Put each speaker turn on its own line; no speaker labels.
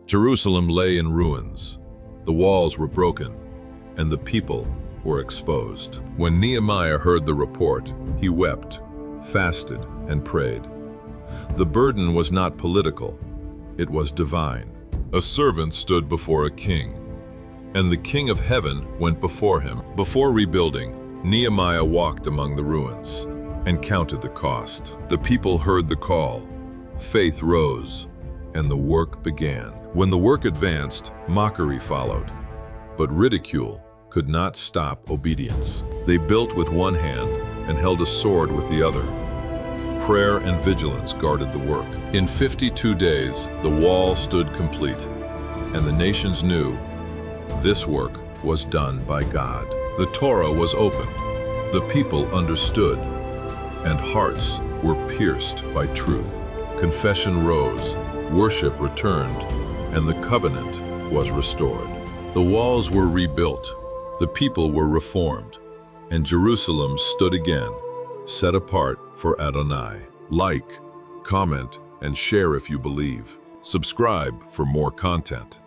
Jerusalem lay in ruins. The walls were broken, and the people were exposed. When Nehemiah heard the report, he wept, fasted, and prayed. The burden was not political, it was divine. A servant stood before a king, and the King of Heaven went before him. Before rebuilding, Nehemiah walked among the ruins and counted the cost. The people heard the call, faith rose, and the work began. When the work advanced, mockery followed, but ridicule could not stop obedience. They built with one hand and held a sword with the other. Prayer and vigilance guarded the work. In 52 days, the wall stood complete, and the nations knew this work was done by God. The Torah was opened, the people understood, and hearts were pierced by truth. Confession rose, worship returned, and the covenant was restored. The walls were rebuilt, the people were reformed, and Jerusalem stood again, set apart for Adonai. Like, comment, and share if you believe. Subscribe for more content.